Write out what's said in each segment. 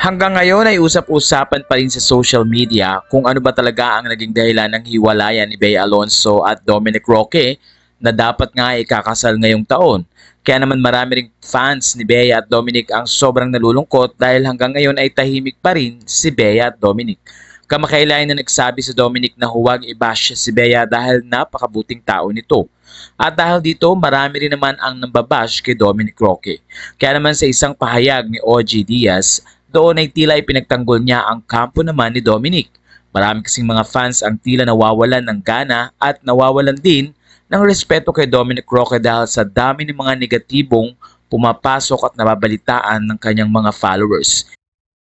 Hanggang ngayon ay usap-usapan pa rin sa social media kung ano ba talaga ang naging dahilan ng hiwalayan ni Bea Alonzo at Dominic Roque na dapat nga ay ikakasal ngayong taon. Kaya naman marami ring fans ni Bea at Dominic ang sobrang nalulungkot dahil hanggang ngayon ay tahimik pa rin si Bea at Dominic. Kamakailan na nagsabi si Dominic na huwag i-bash si Bea dahil napakabuting tao nito. At dahil dito, marami rin naman ang nambabash kay Dominic Roque. Kaya naman sa isang pahayag ni OG Diaz, doon ay tila ipinagtanggol niya ang kampo naman ni Dominic. Marami kasing mga fans ang tila nawawalan ng gana at nawawalan din ng respeto kay Dominic Roque dahil sa dami ng mga negatibong pumapasok at nababalitaan ng kanyang mga followers.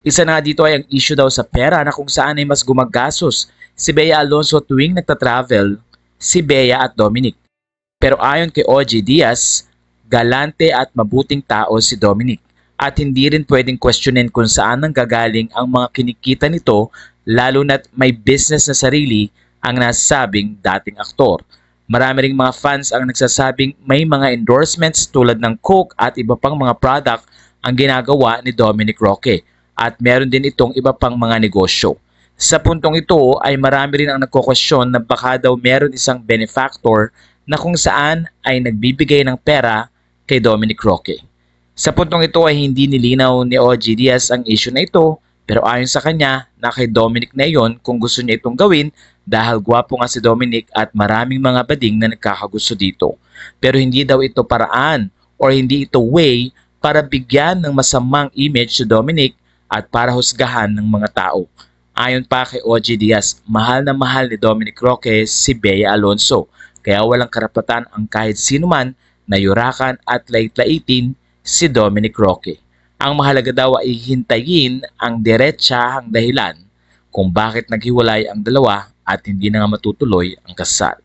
Isa na dito ay ang issue daw sa pera na kung saan ay mas gumagastos si Bea Alonzo tuwing nagtatravel si Bea at Dominic. Pero ayon kay OG Diaz, galante at mabuting tao si Dominic. At hindi rin pwedeng questionin kung saan nanggagaling ang mga kinikita nito lalo na't may business na sarili ang nasabing dating aktor. Marami ring mga fans ang nagsasabing may mga endorsements tulad ng Coke at iba pang mga product ang ginagawa ni Dominic Roque at meron din itong iba pang mga negosyo. Sa puntong ito ay marami rin ang nagko-question na baka daw meron isang benefactor na kung saan ay nagbibigay ng pera kay Dominic Roque. Sa puntong ito ay hindi nilinaw ni OG Diaz ang issue na ito pero ayon sa kanya na kay Dominic na iyon kung gusto niya itong gawin dahil gwapo nga si Dominic at maraming mga bading na nagkakagusto dito. Pero hindi daw ito paraan or hindi ito way para bigyan ng masamang image si Dominic at para husgahan ng mga tao. Ayon pa kay OG Diaz, mahal na mahal ni Dominic Roque si Bea Alonzo kaya walang karapatan ang kahit sino man na yurakan at lait-laitin si Dominic Roque. Ang mahalaga daw ay hintayin ang diretsahang dahilan kung bakit naghiwalay ang dalawa at hindi na nga matutuloy ang kasal.